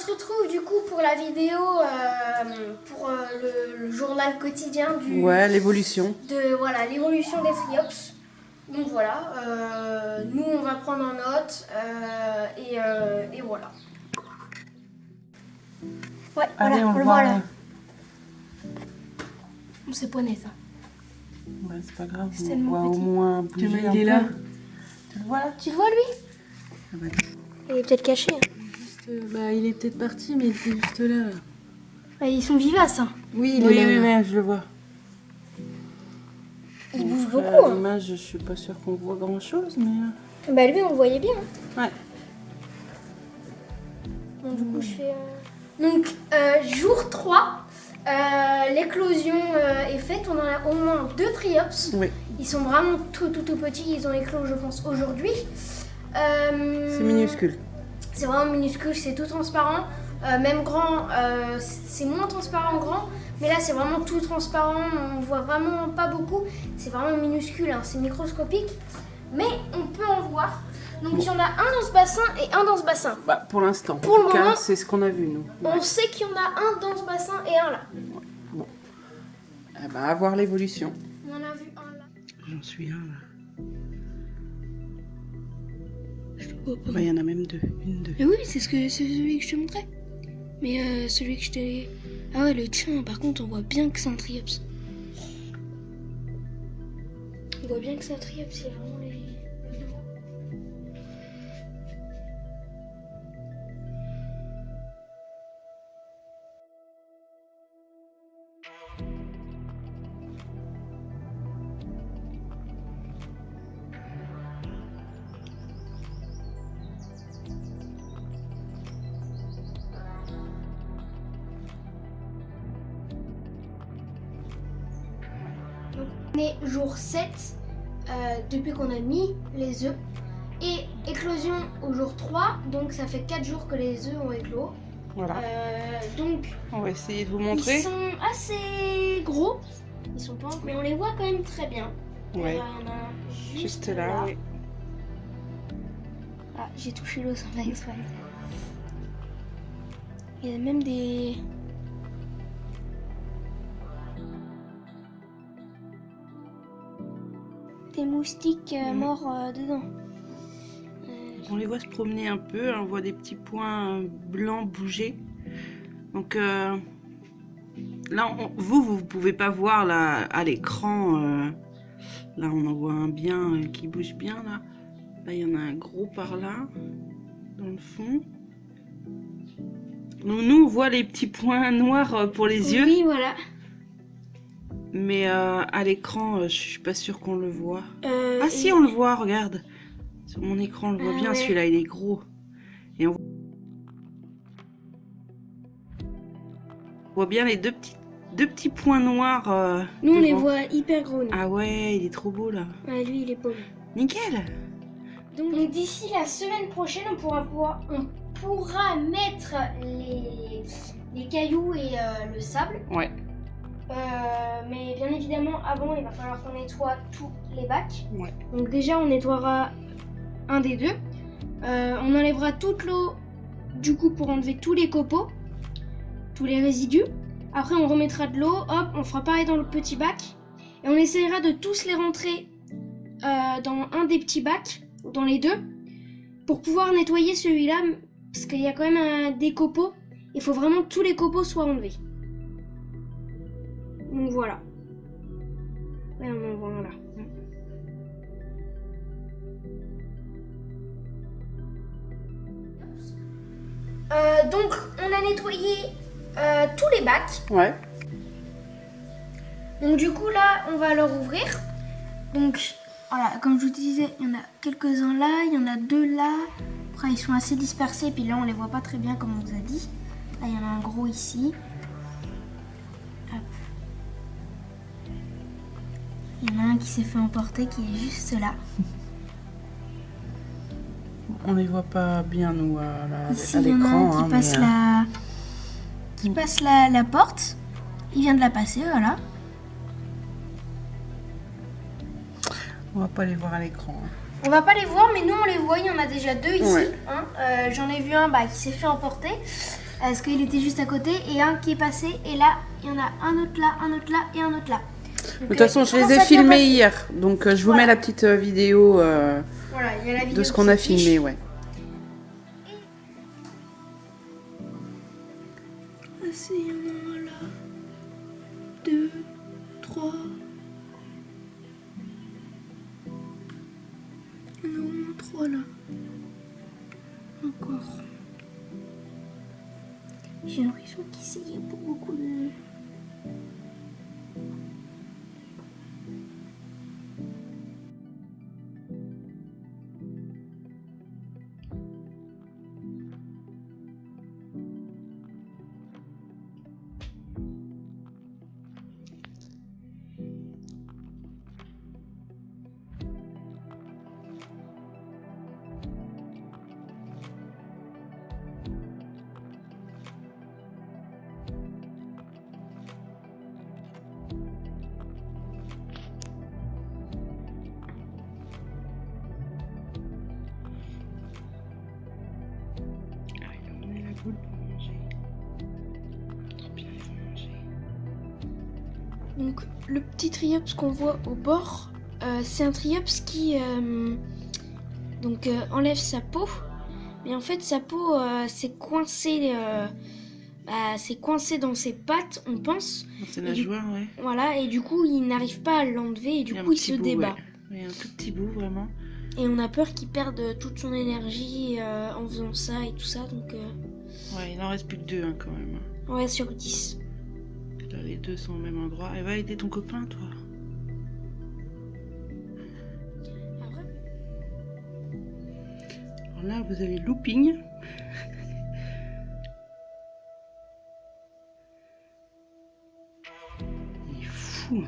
se retrouve du coup pour la vidéo, pour le journal quotidien du... Ouais, l'évolution. Voilà, l'évolution des triops. Donc voilà, nous on va prendre en note et voilà. Ouais, Allez, voilà, on le voit voit là. Bon, c'est pas net, hein. Ouais, c'est pas grave, C'est on tellement voit au petit. moins bouger Il un est peu. là. Tu le vois là? Tu le vois lui? Ah bah, Il est peut-être caché. Hein. Il est peut-être parti, mais il était juste là. Ouais, ils sont vivaces. Hein. Oui, oui, mais je le vois. Ils bougent À beaucoup. Hein. l'image, je suis pas sûre qu'on voit grand chose, mais... Bah lui on le voyait bien. Hein. Ouais. Donc du coup je fais... Donc jour 3, l'éclosion est faite. On en a au moins 2 triops. Oui. Ils sont vraiment tout petits. Ils ont éclos je pense aujourd'hui. C'est minuscule. C'est vraiment minuscule, c'est tout transparent. Même grand, c'est moins transparent grand. Mais là c'est vraiment tout transparent. On voit vraiment pas beaucoup. C'est vraiment minuscule, hein, c'est microscopique. Mais on peut en voir. Donc il y en a un dans ce bassin et un dans ce bassin. Bah, pour l'instant. Pour le en tout cas, moment, c'est ce qu'on a vu, nous. On sait qu'il y en a un dans ce bassin et un là. Bon. Eh ben, à voir l'évolution. On en a vu un là. J'en suis un, là. Je le vois pas. Bah, il y en a même 2. Une, 2. Mais oui, c'est celui que je te montrais. Mais celui que je t'ai... Ah ouais, le tien, par contre, on voit bien que c'est un triops. On voit bien que c'est un triops, c'est vraiment les... Donc, on est jour 7 depuis qu'on a mis les œufs. Et éclosion au jour 3, donc ça fait 4 jours que les œufs ont éclos. Voilà. Donc On va essayer de vous montrer. ils sont assez gros, ils sont pas, mais on les voit quand même très bien. Ouais. Il y en a Juste là, oui. Ah, j'ai touché l'eau sans faire exprès. Il y a même des... moustiques morts dedans. On les voit se promener un peu, on voit des petits points blancs bouger. Donc là, vous pouvez pas voir là à l'écran. Là, on en voit un bien qui bouge bien là. Là, il y en a un gros par là, dans le fond. Donc, nous, on voit les petits points noirs pour les yeux. Oui, voilà. Mais à l'écran, je suis pas sûre qu'on le voit. Ah si, on le voit, regarde. Sur mon écran, on le voit bien, ouais. celui-là, il est gros. Et on voit bien les deux petits points noirs. Nous, on les devant. voit hyper gros. Nous. Ah ouais, il est trop beau, là. Ouais, lui, il est pauvre. Nickel. Donc d'ici la semaine prochaine, on pourra mettre les cailloux et le sable. Ouais. Mais bien évidemment, avant, il va falloir qu'on nettoie tous les bacs. Ouais. Donc déjà, on nettoiera un des deux. On enlèvera toute l'eau, du coup, pour enlever tous les copeaux, tous les résidus. Après, on remettra de l'eau, hop, on fera pareil dans le petit bac. Et on essaiera de tous les rentrer dans un des petits bacs, dans les deux, pour pouvoir nettoyer celui-là, parce qu'il y a quand même des copeaux. Il faut vraiment que tous les copeaux soient enlevés. Donc voilà. Ouais, on en voit un là. Donc on a nettoyé tous les bacs. Ouais. Donc du coup là on va leur ouvrir. Donc voilà, comme je vous disais, il y en a quelques-uns là, il y en a 2 là. Après ils sont assez dispersés, puis là on les voit pas très bien comme on vous a dit. Là il y en a un gros ici. Hop. Il y en a un qui s'est fait emporter qui est juste là. On les voit pas bien, nous, Ici à il y en a l'écran. un qui passe la porte. Il vient de la passer, voilà. On va pas les voir à l'écran. Hein. On va pas les voir, mais nous on les voit, il y en a déjà 2 ici. Ouais. Hein. J'en ai vu un qui s'est fait emporter. Parce qu'il était juste à côté et un qui est passé. Et là, il y en a un autre là, un autre là et un autre là. De toute façon, je les ai filmés hier. Donc, je vous mets la petite vidéo, voilà, il y a la vidéo de ce qu'on a filmé, ouais. C'est un là, 2, 3. Il y en a au moins 3 là. Encore. J'ai l'impression qu'ici il y a beaucoup de. Pour manger. Trop bien, ils vont manger. Donc le petit triops qu'on voit au bord, c'est un triops qui enlève sa peau. Mais en fait sa peau c'est coincé dans ses pattes, on pense. C'est nageoire, ouais. Voilà, et du coup il n'arrive pas à l'enlever et du coup il se débat. Ouais. Il y a un tout petit bout vraiment. Et on a peur qu'il perde toute son énergie en faisant ça et tout ça, donc... Ouais, il en reste plus que 2 quand même. Ouais, sur 10. Là, les 2 sont au même endroit. Elle va aider ton copain, toi. Après... Alors là, vous avez looping. Il est fou.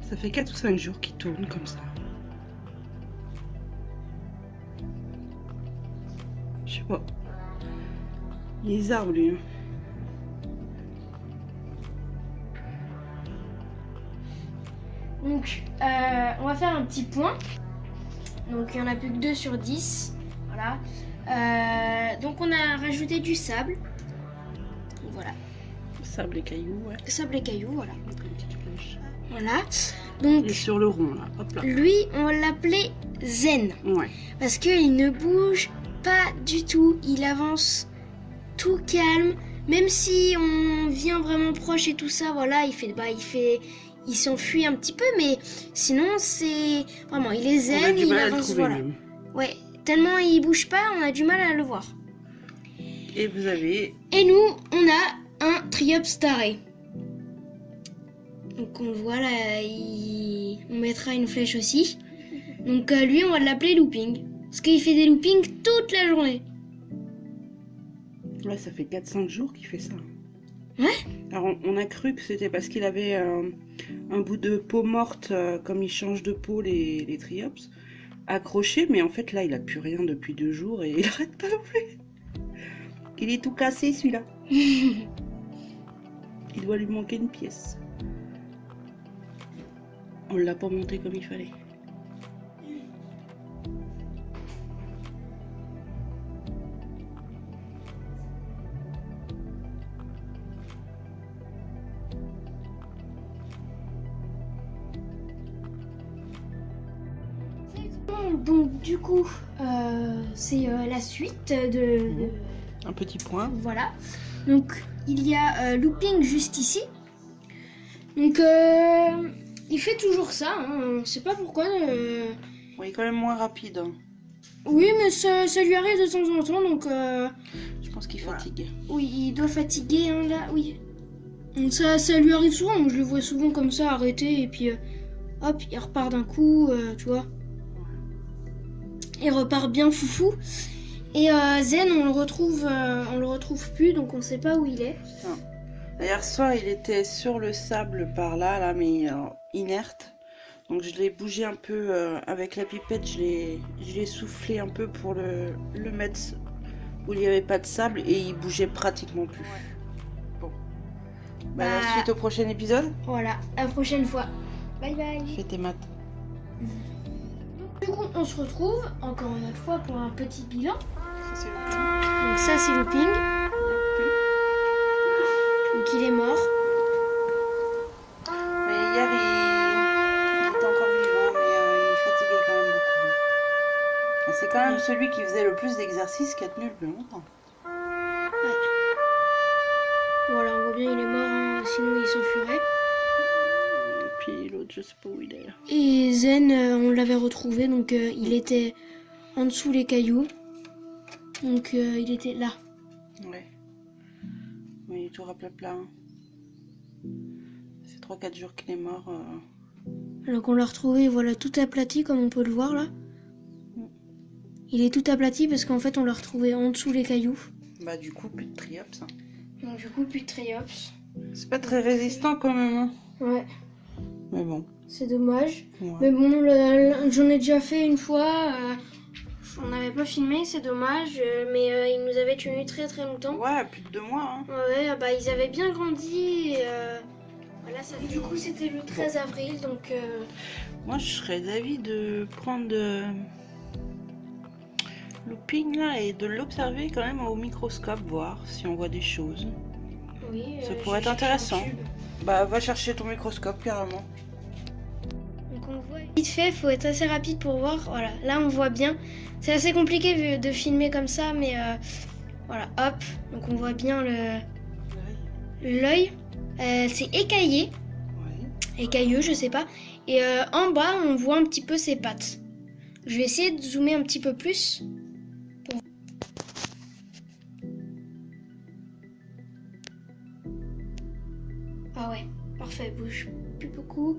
Ça fait 4 ou 5 jours qu'il tourne comme ça. Je sais pas. Il est arbres, lui. Donc, on va faire un petit point. Donc, il n'y en a plus que 2 sur 10. Voilà. Donc, on a rajouté du sable. Voilà. Sable et cailloux, ouais. Sable et cailloux, voilà. Donc, une petite flèche. Voilà. Donc, Il est sur le rond, là. Hop là. lui, on va l'appeler Zen. Ouais. Parce qu'il ne bouge pas du tout. Il avance tout calme. Même si on vient vraiment proche et tout ça, voilà, il s'enfuit un petit peu, mais sinon c'est vraiment, il est zen, On a du il mal à le avance, trouver, voilà. même. Ouais, tellement il bouge pas, on a du mal à le voir. Et vous avez... Et nous, on a un triops taré. Donc on voit là, on mettra une flèche aussi. Donc lui, on va l'appeler looping, parce qu'il fait des loopings toute la journée. Ouais, ça fait 4-5 jours qu'il fait ça. Ouais. Alors on a cru que c'était parce qu'il avait un bout de peau morte, comme il change de peau les triops, accroché, mais en fait là il a plus rien depuis 2 jours et il arrête pas non plus. Il est tout cassé celui-là. Il doit lui manquer une pièce. On l'a pas monté comme il fallait. Donc du coup, c'est la suite de... Un petit point. Voilà. Donc il y a looping juste ici. Donc il fait toujours ça, hein. On sait pas pourquoi. Ouais, il est quand même moins rapide. Hein. Oui, mais ça lui arrive de temps en temps, donc... Je pense qu'il fatigue. Oui, il doit fatiguer, hein, là, oui. Donc, ça lui arrive souvent, donc je le vois souvent comme ça, arrêter, et puis hop, il repart d'un coup, tu vois. Il repart bien foufou. Et Zen, on le retrouve plus, donc on sait pas où il est. Non. Hier soir, il était sur le sable par là, mais inerte. Donc je l'ai bougé un peu avec la pipette, je l'ai soufflé un peu pour le mettre où il n'y avait pas de sable et il bougeait pratiquement plus. Ouais. Bon. Bah, suite au prochain épisode. Voilà, à la prochaine fois. Bye bye. Fais tes maths. Du coup, on se retrouve encore une autre fois pour un petit bilan. Ça, c'est Donc Donc ça c'est Looping. Donc il est mort. Mais hier, il était encore vivant, mais il fatiguait quand même beaucoup. Et c'est quand même celui qui faisait le plus d'exercices qui a tenu le plus longtemps. Ouais. Voilà, on voit bien il est mort, hein, sinon il s'enfuirait. Et puis l'autre, je sais pas où il est. Et Zen, on l'avait retrouvé, donc il était en dessous les cailloux. Donc il était là. Ouais. Mais il est tout rapla-pla. C'est 3-4 jours qu'il est mort. Donc on l'a retrouvé, voilà, tout aplati comme on peut le voir là. Il est tout aplati parce qu'en fait on l'a retrouvé en dessous les cailloux. Bah du coup, plus de triops. Hein. Donc du coup plus de triops. C'est pas très résistant quand même. Hein. Ouais, Mais bon. c'est dommage. Ouais. Mais bon, j'en ai déjà fait une fois. On n'avait pas filmé, c'est dommage. Mais ils nous avaient tenus très très longtemps. Ouais, plus de 2 mois. Hein. Ouais, bah ils avaient bien grandi. Et, voilà, ça, du coup c'était le 13 avril, donc... Moi, je serais d'avis de prendre Looping là et de l'observer quand même au microscope, voir si on voit des choses. Oui, Ça pourrait être intéressant. Bah, va chercher ton microscope carrément. Donc on voit vite fait, faut être assez rapide pour voir. Voilà, là on voit bien. C'est assez compliqué de filmer comme ça, mais voilà, hop. Donc on voit bien l'œil. C'est écaillé, Ouais. écailleux, je sais pas. Et en bas, on voit un petit peu ses pattes. Je vais essayer de zoomer un petit peu plus. Ah ouais, parfait, bouge plus beaucoup.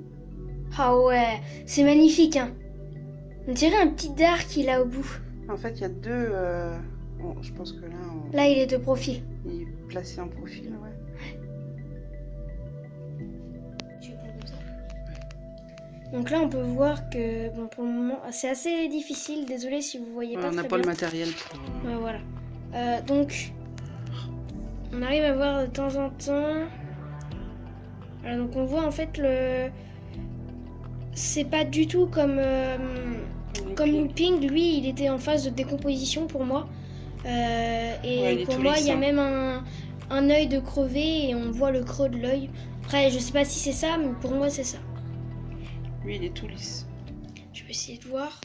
Ah ouais, c'est magnifique, hein. On dirait un petit dard qu'il a au bout. En fait, il y a deux. Bon, je pense que là, Là, il est de profil. il est placé en profil, ouais. Donc là, on peut voir que, bon, pour le moment, c'est assez difficile. Désolée si vous voyez pas On n'a très pas bien. le matériel pour. Ouais, voilà. Donc, on arrive à voir de temps en temps. Voilà, donc on voit en fait c'est pas du tout comme Looping. Lui, il était en phase de décomposition pour moi. Et Ouais, il est pour tout moi, lisse, il y a hein. même un œil de crevé et on voit le creux de l'œil. Après, je sais pas si c'est ça, mais pour moi, c'est ça. Lui, il est tout lisse. Je vais essayer de voir.